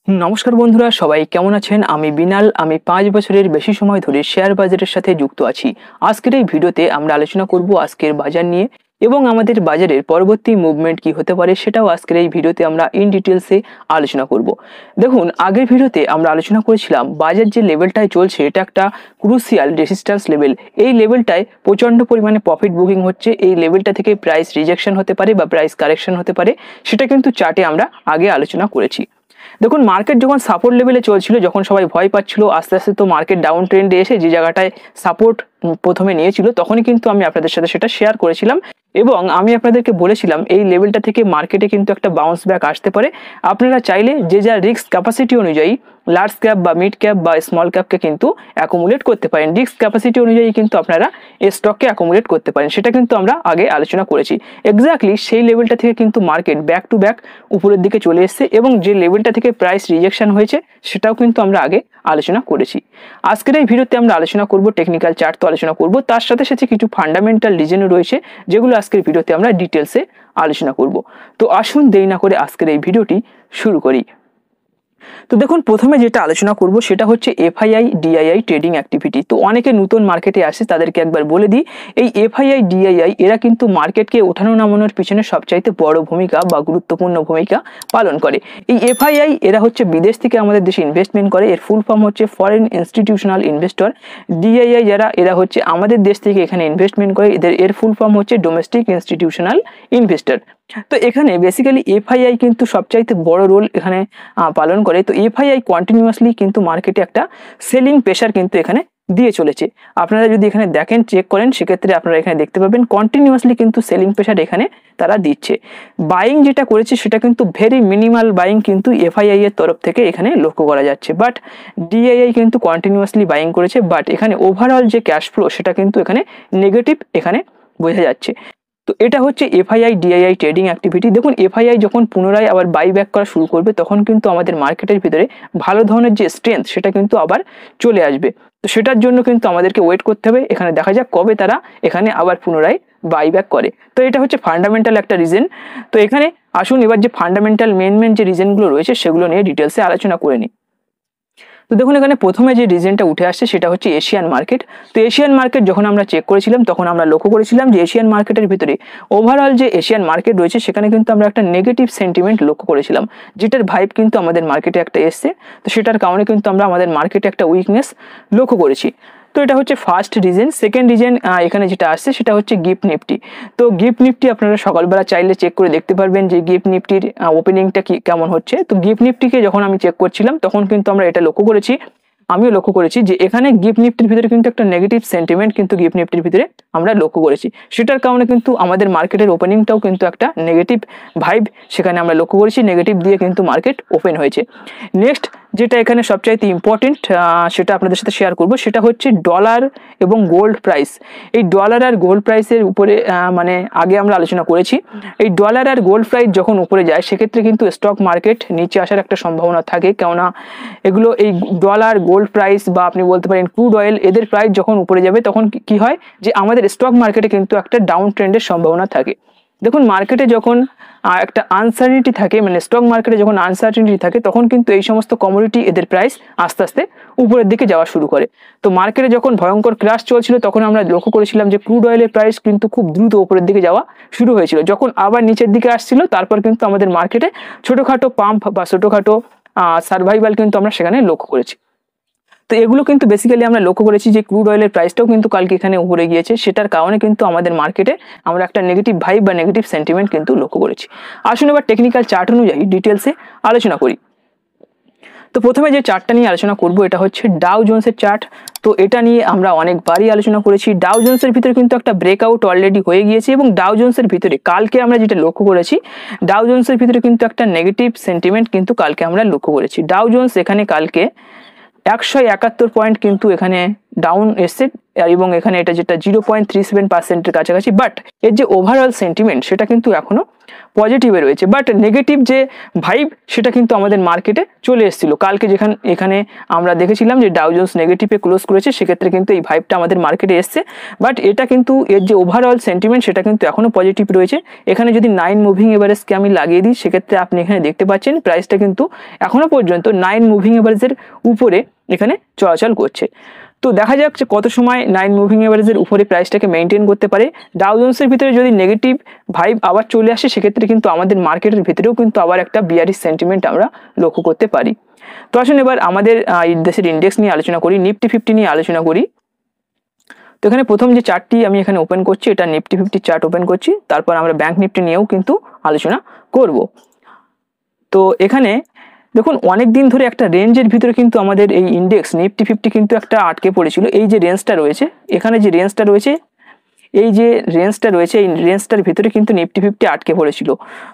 নমস্কার বন্ধুরা, সবাই কেমন আছেন? আমি বিনাল। আমি 5 বছরের বেশি সময় ধরে শেয়ার বাজারের সাথে যুক্ত আছি। আজকের এই ভিডিওতে আমরা আলোচনা করব আজকের বাজার নিয়ে এবং আমাদের বাজারের পরবর্তী মুভমেন্ট কি হতে পারে সেটাও আজকের এই ভিডিওতে আমরা ইন ডিটেলসে আলোচনা করব। দেখুন, আগের ভিডিওতে আমরা আলোচনা করেছিলাম বাজার যে লেভেলটায় চলছে এটা একটা ক্রুশিয়াল রেজিস্ট্যান্স লেভেল। এই লেভেলটায় প্রচন্ড পরিমাণে প্রফিট বুকিং হচ্ছে। এই লেভেলটা থেকে প্রাইস রিজেকশন হতে পারে বা প্রাইস কারেকশন হতে পারে, সেটা কিন্তু চার্টে আমরা আগে আলোচনা করেছি। দেখুন, মার্কেট যখন সাপোর্ট লেভেলে চলছিল, যখন সবাই ভয় পাচ্ছিল, আস্তে আস্তে তো মার্কেট ডাউন ট্রেন্ডে এসে যে জায়গাটায় সাপোর্ট প্রথমে নিয়েছিল তখনই কিন্তু আমি আপনাদের সাথে সেটা শেয়ার করেছিলাম এবং আমি আপনাদেরকে বলেছিলাম এই লেভেলটা থেকে মার্কেটে কিন্তু একটা বাউন্স ব্যাক আসতে পারে। আপনারা চাইলে যে যা রিস্ক ক্যাপাসিটি অনুযায়ী লার্জ ক্যাপ বা মিড ক্যাপ বা স্মল ক্যাপকে কিন্তু অ্যাকুমুলেট করতে পারেন। রিস্ক ক্যাপাসিটি অনুযায়ী কিন্তু আপনারা এই স্টককে অ্যাকুমুলেট করতে পারেন, সেটা কিন্তু আমরা আগে আলোচনা করেছি। এক্স্যাক্টলি সেই লেভেলটা থেকে কিন্তু মার্কেট ব্যাক টু ব্যাক উপরের দিকে চলে এসেছে এবং যে লেভেলটা থেকে প্রাইস রিজেকশন হয়েছে সেটাও কিন্তু আমরা আগে আলোচনা করেছি। আজকের এই ভিডিওতে আমরা আলোচনা করব টেকনিক্যাল চার্ট তো আলোচনা করব, তার সাথে সাথে কিছু ফান্ডামেন্টাল রিজনও রয়েছে যেগুলো আজকের ভিডিওতে আমরা ডিটেলসে আলোচনা করব। তো আসুন দেরি না করে আজকের এই ভিডিওটি শুরু করি। তো দেখুন, প্রথমে যেটা আলোচনা করব সেটা হচ্ছে এফআইআই ডিআইআই ট্রেডিং অ্যাক্টিভিটি। তো অনেকে নতুন মার্কেটে আসে, তাদেরকে একবার বলে দিই, এই এফআইআই ডিআইআই এরা কিন্তু মার্কেটকে ওঠানো নামানোর পিছনে সবচাইতে বড় ভূমিকা বা গুরুত্বপূর্ণ ভূমিকা পালন করে। এই এফআইআই এরা হচ্ছে বিদেশ থেকে আমাদের দেশে ইনভেস্টমেন্ট করে, এর ফুল ফর্ম হচ্ছে ফরেন ইনস্টিটিউশনাল ইনভেস্টর। ডিআইআই যারা, এরা হচ্ছে আমাদের দেশ থেকে এখানে ইনভেস্টমেন্ট করে, এর ফুল ফর্ম হচ্ছে ডোমেস্টিক ইনস্টিটিউশনাল ইনভেস্টর। তো এখানে বেসিক্যালি এফআইআই কিন্তু সবচাইতে বড় রোল এখানে পালন করে। তো এফআইআই কন্টিনিউয়াসলি কিন্তু মার্কেটে একটা সেলিং প্রেশার কিন্তু এখানে দিয়ে চলেছে। আপনারা যদি এখানে দেখেন, চেক করেন, সেক্ষেত্রে আপনারা এখানে দেখতে পাবেন কন্টিনিউয়াসলি কিন্তু সেলিং প্রেশার এখানে তারা দিচ্ছে। বাইং যেটা করেছে সেটা কিন্তু ভেরি মিনিমাল বাইং কিন্তু এফআইআই এর তরফ থেকে এখানে লক্ষ্য করা যাচ্ছে, বাট ডিআইআই কিন্তু কন্টিনিউয়াসলি বাইং করেছে। বাট এখানে ওভারঅল যে ক্যাশ ফ্লো সেটা কিন্তু এখানে নেগেটিভ এখানে বোঝা যাচ্ছে। তো এটা হচ্ছে এফআইআই ডিআইআই ট্রেডিং অ্যাক্টিভিটি। দেখুন, এফআইআই যখন পুনরায় আবার বাই ব্যাক করা শুরু করবে তখন কিন্তু আমাদের মার্কেটের ভিতরে ভালো ধরনের যে স্ট্রেংথ সেটা কিন্তু আবার চলে আসবে। তো সেটার জন্য কিন্তু আমাদেরকে ওয়েট করতে হবে। এখানে দেখা যাক কবে তারা এখানে আবার পুনরায় বাই ব্যাক করে। তো এটা হচ্ছে ফান্ডামেন্টাল একটা রিজন। তো এখানে আসুন এবার যে ফান্ডামেন্টাল মেন যে রিজনগুলো রয়েছে সেগুলো নিয়ে ডিটেলসে আলোচনা করে নিই। তো দেখুন, এখানে প্রথমে যে রিজনটা উঠে আসছে সেটা হচ্ছে এশিয়ান মার্কেট। তো এশিয়ান মার্কেট যখন আমরা চেক করেছিলাম তখন আমরা লক্ষ্য করেছিলাম যে এশিয়ান মার্কেটের ভিতরে ওভারঅল যে এশিয়ান মার্কেট রয়েছে সেখানে কিন্তু আমরা একটা নেগেটিভ সেন্টিমেন্ট লক্ষ্য করেছিলাম, যেটার ভাইব কিন্তু আমাদের মার্কেটে একটা এসছে। তো সেটার কারণে কিন্তু আমরা আমাদের মার্কেটে একটা উইকনেস লক্ষ্য করেছি। তো এটা হচ্ছে ফার্স্ট রিজন। সেকেন্ড রিজন এখানে যেটা আসছে সেটা হচ্ছে গিফট নিফটি। তো গিফট নিফটি আপনারা সকালবেলা চাইলে চেক করে দেখতে পারবেন যে গিফট নিফটির ওপেনিংটা কি কেমন হচ্ছে। তো গিফট নিফটিকে যখন আমি চেক করছিলাম তখন কিন্তু আমরা এটা লক্ষ্য করেছি, আমিও লক্ষ্য করেছি যে এখানে গিফট নিফটির ভিতরে কিন্তু একটা নেগেটিভ সেন্টিমেন্ট কিন্তু গিফট নিফটির ভিতরে আমরা লক্ষ্য করেছি। সেটার কারণে কিন্তু আমাদের মার্কেটের ওপেনিংটাও কিন্তু একটা নেগেটিভ ভাইব সেখানে আমরা লক্ষ্য করেছি, নেগেটিভ দিয়ে কিন্তু মার্কেট ওপেন হয়েছে। নেক্সট যেটা এখানে সবচাইতে ইম্পর্টেন্ট সেটা আপনাদের সাথে শেয়ার করব, সেটা হচ্ছে ডলার এবং গোল্ড প্রাইস। এই ডলার আর গোল্ড প্রাইসের উপরে মানে আগে আমরা আলোচনা করেছি, এই ডলার আর গোল্ড প্রাইস যখন উপরে যায় সেক্ষেত্রে কিন্তু স্টক মার্কেট নিচে আসার একটা সম্ভাবনা থাকে। কেননা এগুলো এই ডলার, গোল্ড প্রাইস বা আপনি বলতে পারেন ক্রুড অয়েল, এদের প্রাইস যখন উপরে যাবে তখন কি হয় যে আমাদের স্টক মার্কেটে কিন্তু একটা ডাউন ট্রেন্ডের সম্ভাবনা থাকে। দেখুন, মার্কেটে যখন একটা আনসার্টিনিটি থাকে, মানে স্টক মার্কেটে যখন আনসার্টিনিটি থাকে তখন কিন্তু এই সমস্ত কমোডিটি এদের প্রাইস আস্তে আস্তে উপরের দিকে যাওয়া শুরু করে। তো মার্কেটে যখন ভয়ঙ্কর ক্র্যাশ চলছিল তখন আমরা লক্ষ্য করেছিলাম যে ক্রুড অয়েলের প্রাইস কিন্তু খুব দ্রুত উপরের দিকে যাওয়া শুরু হয়েছিল। যখন আবার নিচের দিকে আসছিল তারপর কিন্তু আমাদের মার্কেটে ছোটোখাটো পাম্প বা ছোটোখাটো সার্ভাইভাল কিন্তু আমরা সেখানে লক্ষ্য করেছি। তো এগুলো কিন্তু বেসিক্যালি আমরা লক্ষ্য করেছি যে ক্রুড অয়েলের প্রাইসটাও কিন্তু কালকে এখানে উপরে গিয়েছে, সেটার কারণে কিন্তু আমাদের মার্কেটে আমরা একটা নেগেটিভ ভাইব বা নেগেটিভ সেন্টিমেন্ট কিন্তু লক্ষ্য করেছি। আসুন এবার টেকনিক্যাল চার্ট অনুযায়ী ডিটেলসে আলোচনা করি। তো প্রথমে যে চার্টটা নিয়ে আলোচনা করব এটা হচ্ছে ডাউ জোন্সের চার্ট। তো এটা নিয়ে আমরা অনেকবারই আলোচনা করেছি। ডাউ জোন্সের ভিতরে কিন্তু একটা ব্রেকআউট অলরেডি হয়ে গিয়েছে এবং ডাউ জোন্সের ভিতরে কালকে আমরা যেটা লক্ষ্য করেছি, ডাউ জোন্সের ভিতরে কিন্তু একটা নেগেটিভ সেন্টিমেন্ট কিন্তু কালকে আমরা লক্ষ্য করেছি। ডাউ জোন্স এখানে কালকে 171 পয়েন্ট কিন্তু এখানে ডাউন এসছে এবং এখানে এটা যেটা 0.37% কাছাকাছি, বাট এর যে ওভারঅল সেন্টিমেন্ট সেটা কিন্তু এখনো পজিটিভে রয়েছে, বাট নেগেটিভ যে ভাইব সেটা কিন্তু আমাদের মার্কেটে চলে এসেছিল কালকে, এখানে আমরা দেখেছিলাম যে ডাউ জোন্স নেগেটিভে ক্লোজ করেছে, সেক্ষেত্রে কিন্তু এই ভাইবটা আমাদের মার্কেটে এসছে। বাট এটা কিন্তু এর যে ওভারঅল সেন্টিমেন্ট সেটা কিন্তু এখনও পজিটিভ রয়েছে। এখানে যদি 9 মুভিং এভারেজকে আমি লাগিয়ে দিই, সেক্ষেত্রে আপনি এখানে দেখতে পাচ্ছেন প্রাইসটা কিন্তু এখনও পর্যন্ত 9 মুভিং এভারেজের উপরে এখানে চলাচল করছে। তো দেখা যাক যে কত সময় 9 মুভিং এভারেজের উপরে প্রাইসটাকে মেনটেন করতে পারে। ডাউ জোন্সের ভিতরে যদি নেগেটিভ ভাইব আবার চলে আসে, সেক্ষেত্রে কিন্তু আমাদের মার্কেটের ভিতরেও কিন্তু আবার একটা বিয়ারিশ সেন্টিমেন্ট আমরা লক্ষ্য করতে পারি। তো আসুন এবার আমাদের দেশের ইন্ডেক্স নিয়ে আলোচনা করি, নিফটি 50 নিয়ে আলোচনা করি। তো এখানে প্রথম যে চার্টটি আমি এখানে ওপেন করছি, এটা নিফটি 50 চার্ট ওপেন করছি, তারপর আমরা ব্যাংক নিফটি নিয়েও কিন্তু আলোচনা করব। তো এখানে দেখুন অনেক দিন ধরে একটা রেঞ্জের ভিতরে কিন্তু আমাদের এই ইন্ডেক্স নিফটি 50 কিন্তু একটা আটকে পড়েছিল। এই যে রেঞ্জটা রয়েছে, এখানে যে রেঞ্জটা রয়েছে, এই যে রেঞ্জটা রয়েছে, এই রেঞ্জটার ভিতরে কিন্তু নিফটি 50 আটকে পড়েছিল।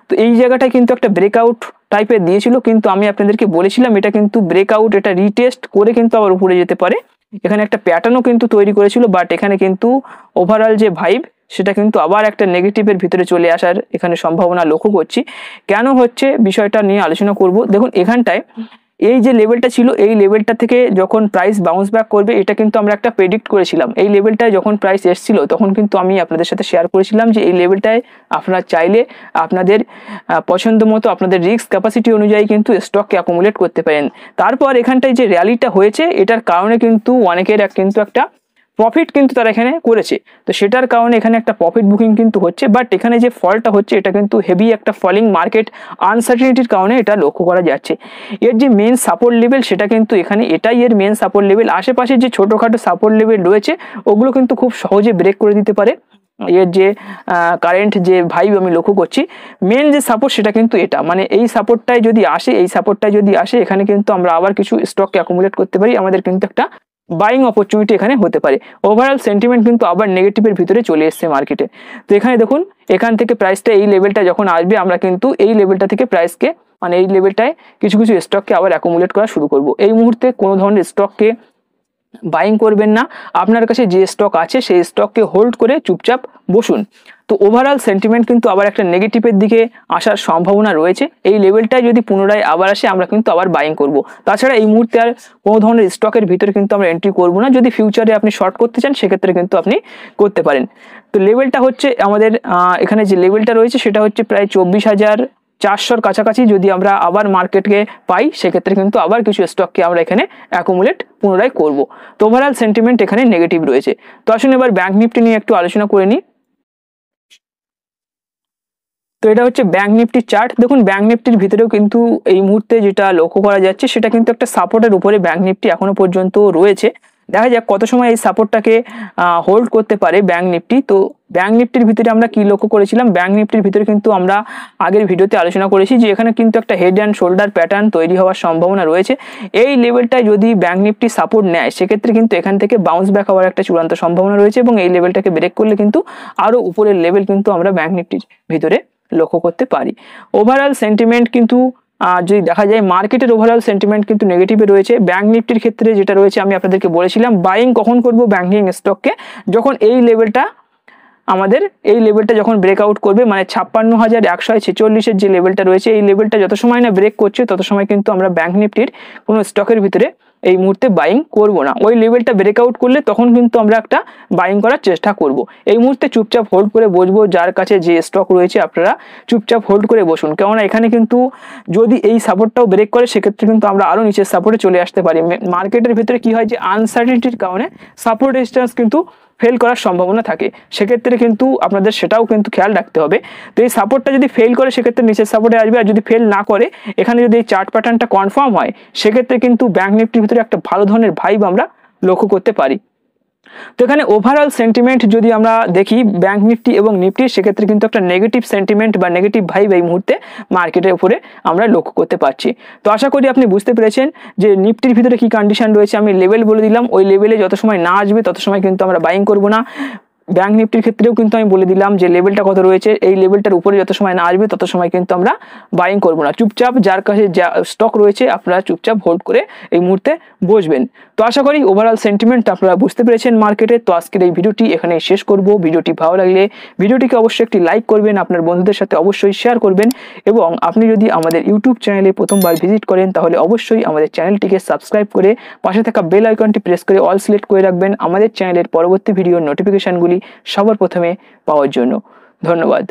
তো এই জায়গাটায় কিন্তু একটা ব্রেকআউট টাইপের দিয়েছিল, কিন্তু আমি আপনাদেরকে বলেছিলাম এটা কিন্তু ব্রেকআউট, এটা রিটেস্ট করে কিন্তু আবার উপরে যেতে পারে। এখানে একটা প্যাটার্নও কিন্তু তৈরি করেছিল, বাট এখানে কিন্তু ওভারঅল যে ভাইব সেটা কিন্তু আবার একটা নেগেটিভের ভিতরে চলে আসার এখানে সম্ভাবনা লক্ষ্য করছি। কেন হচ্ছে বিষয়টা নিয়ে আলোচনা করব। দেখুন এখানটায় এই যে লেভেলটা ছিল, এই লেভেলটা থেকে যখন প্রাইস বাউন্স ব্যাক করবে, এটা কিন্তু আমরা একটা প্রেডিক্ট করেছিলাম। এই লেভেলটায় যখন প্রাইস এসেছিল তখন কিন্তু আমি আপনাদের সাথে শেয়ার করেছিলাম যে এই লেভেলটায় আপনারা চাইলে আপনাদের পছন্দ মতো আপনাদের রিস্ক ক্যাপাসিটি অনুযায়ী কিন্তু স্টককে অ্যাকুমুলেট করতে পারেন। তারপর এখানটায় যে র্যালিটা হয়েছে, এটার কারণে কিন্তু অনেকের কিন্তু একটা প্রফিট কিন্তু তারা এখানে করেছে। তো সেটার কারণে এখানে একটা প্রফিট বুকিং কিন্তু হচ্ছে, বাট এখানে যে ফলটা হচ্ছে এটা কিন্তু হেভি একটা ফলিং মার্কেট আনসার্টেনিটির কারণে এটা লক্ষ্য করা যাচ্ছে। এর যে মেন সাপোর্ট লেভেল সেটা কিন্তু এখানে, এটাই এর মেন সাপোর্ট লেভেল। আশেপাশে যে ছোটোখাটো সাপোর্ট লেভেল রয়েছে ওগুলো কিন্তু খুব সহজে ব্রেক করে দিতে পারে। এর যে কারেন্ট যে ভাইব আমি লক্ষ্য করছি, মেন যে সাপোর্ট সেটা কিন্তু এটা, মানে এই সাপোর্টটাই যদি আসে, এই সাপোর্টটাই যদি আসে, এখানে কিন্তু আমরা আবার কিছু স্টককে অ্যাকুমুলেট করতে পারি, আমাদের কিন্তু একটা বাইং অপরচুনিটি এখানে হতে পারে। ওভারঅল সেন্টিমেন্ট কিন্তু আবার নেগেটিভের ভিতরে চলে এসছে মার্কেটে। তো এখানে দেখুন এখান থেকে প্রাইসটা এই লেভেলটা যখন আসবে, আমরা কিন্তু এই লেভেলটা থেকে প্রাইসকে, মানে এই লেভেলটায় কিছু কিছু স্টককে আবার অ্যাকুমুলেট করা শুরু করব। এই মুহূর্তে কোনো ধরনের স্টককে বাইং করবেন না, আপনার কাছে যে স্টক আছে সেই স্টককে হোল্ড করে চুপচাপ বসুন। তো ওভারঅল সেন্টিমেন্ট কিন্তু আবার একটা নেগেটিভের দিকে আসার সম্ভাবনা রয়েছে। এই লেভেলটায় যদি পুনরায় আবার আসে, আমরা কিন্তু আবার বাইং করব। তাছাড়া এই মুহূর্তে আর কোনো ধরনের স্টকের ভিতরে কিন্তু আমরা এন্ট্রি করব না। যদি ফিউচারে আপনি শর্ট করতে চান সেক্ষেত্রে কিন্তু আপনি করতে পারেন। তো লেভেলটা হচ্ছে আমাদের এখানে যে লেভেলটা রয়েছে সেটা হচ্ছে প্রায় 24,400-র কাছাকাছি। যদি আমরা আবার মার্কেটকে পাই, সেক্ষেত্রে কিন্তু আবার কিছু স্টককে আমরা এখানে অ্যাকুমুলেট পুনরায় করব। তো ওভারঅল সেন্টিমেন্ট এখানে নেগেটিভ রয়েছে। তো আসুন এবার ব্যাংক নিফটি নিয়ে একটু আলোচনা করে নিই। তো এটা হচ্ছে ব্যাংক নিফটির চার্ট। দেখুন ব্যাংক নিফটির ভিতরেও কিন্তু এই মুহূর্তে যেটা লক্ষ্য করা যাচ্ছে সেটা কিন্তু একটা সাপোর্টের উপরে ব্যাংক নিফটি এখনো পর্যন্ত রয়েছে। দেখা যাক কত সময় এই সাপোর্টটাকে হোল্ড করতে পারে ব্যাংক নিফটি। তো ব্যাংক নিফটির ভিতরে আমরা কি লক্ষ্য করেছিলাম, ব্যাংক নিফটির ভিতরে কিন্তু আমরা আগের ভিডিওতে আলোচনা করেছি যে এখানে কিন্তু একটা হেড অ্যান্ড শোল্ডার প্যাটার্ন তৈরি হওয়ার সম্ভাবনা রয়েছে। এই লেভেলটায় যদি ব্যাংক নিফটি সাপোর্ট নেয়, সেক্ষেত্রে কিন্তু এখান থেকে বাউন্স ব্যাক হওয়ার একটা চূড়ান্ত সম্ভাবনা রয়েছে, এবং এই লেভেলটাকে ব্রেক করলে কিন্তু আরও উপরের লেভেল কিন্তু আমরা ব্যাংক নিফটির ভিতরে লক্ষ্য করতে পারি। ওভারঅল সেন্টিমেন্ট কিন্তু যদি দেখা যায়, মার্কেটের ওভারঅল সেন্টিমেন্ট কিন্তু নেগেটিভে রয়েছে। ব্যাংক নিফটির ক্ষেত্রে যেটা রয়েছে আমি আপনাদেরকে বলেছিলাম, বাইং কখন করব ব্যাংকিং স্টককে, যখন এই লেভেলটা যখন ব্রেকআউট করবে, মানে 56,146-এর যে লেভেলটা রয়েছে, এই লেভেলটা যত সময় না ব্রেক করছে তত সময় কিন্তু আমরা ব্যাংক নিফটির কোনো স্টকের ভিতরে এই মুহূর্তে বাইং করব না। ওই লেভেলটা ব্রেকআউট করলে তখন কিন্তু আমরা একটা বাইং করার চেষ্টা করব। এই মুহূর্তে চুপচাপ হোল্ড করে বসবো। যার কাছে যে স্টক রয়েছে আপনারা চুপচাপ হোল্ড করে বসুন, কেননা এখানে কিন্তু যদি এই সাপোর্টটাও ব্রেক করে, সেক্ষেত্রে কিন্তু আমরা আরও নিচের সাপোর্টে চলে আসতে পারি। মার্কেটের ভিতরে কি হয় যে আনসার্টেনিটির কারণে সাপোর্ট রেজিস্ট্যান্স কিন্তু ফেল করার সম্ভাবনা থাকে, সেক্ষেত্রে কিন্তু আপনাদের সেটাও কিন্তু খেয়াল রাখতে হবে। তো এই সাপোর্টটা যদি ফেল করে, সেক্ষেত্রে নিচের সাপোর্টে আসবে, আর যদি ফেল না করে, এখানে যদি এই চার্ট প্যাটার্নটা কনফার্ম হয়, সেক্ষেত্রে কিন্তু ব্যাংক নিফটির ভিতরে একটা ভালো ধরনের ভাইব আমরা লক্ষ্য করতে পারি। তো এখানে ওভারঅল সেন্টিমেন্ট যদি আমরা দেখি ব্যাংক নিফটি এবং নিফটির, সেক্ষেত্রে কিন্তু একটা নেগেটিভ সেন্টিমেন্ট বা নেগেটিভ ভাইব এই মুহূর্তে মার্কেটের উপরে আমরা লক্ষ্য করতে পারছি। তো আশা করি আপনি বুঝতে পেরেছেন যে নিফটির ভিতরে কি কন্ডিশন রয়েছে। আমি লেভেল বলে দিলাম, ওই লেভেলে যত সময় না আসবে তত সময় কিন্তু আমরা বাইং করব না। ব্যাংক নিফটির ক্ষেত্রেও কিন্তু আমি বলে দিলাম যে লেভেলটা কত রয়েছে, এই লেভেলটার উপরে যত সময় না আসবে তত সময় কিন্তু আমরা বাইং করবো না। চুপচাপ যার কাছে যা স্টক রয়েছে আপনারা চুপচাপ হোল্ড করে এই মুহূর্তে বসবেন। তো আশা করি ওভারঅল সেন্টিমেন্ট আপনারা বুঝতে পেরেছেন মার্কেটে। তো আজকের এই ভিডিওটি এখানে শেষ করব। ভিডিওটি ভালো লাগলে ভিডিওটিকে অবশ্যই একটি লাইক করবেন, আপনার বন্ধুদের সাথে অবশ্যই শেয়ার করবেন, এবং আপনি যদি আমাদের ইউটিউব চ্যানেলে প্রথমবার ভিজিট করেন তাহলে অবশ্যই আমাদের চ্যানেলটিকে সাবস্ক্রাইব করে পাশে থাকা বেল আইকনটি প্রেস করে অল সিলেক্ট করে রাখবেন আমাদের চ্যানেলের পরবর্তী ভিডিওর নোটিফিকেশনগুলি সবার প্রথমে পাওয়ার জন্য। ধন্যবাদ।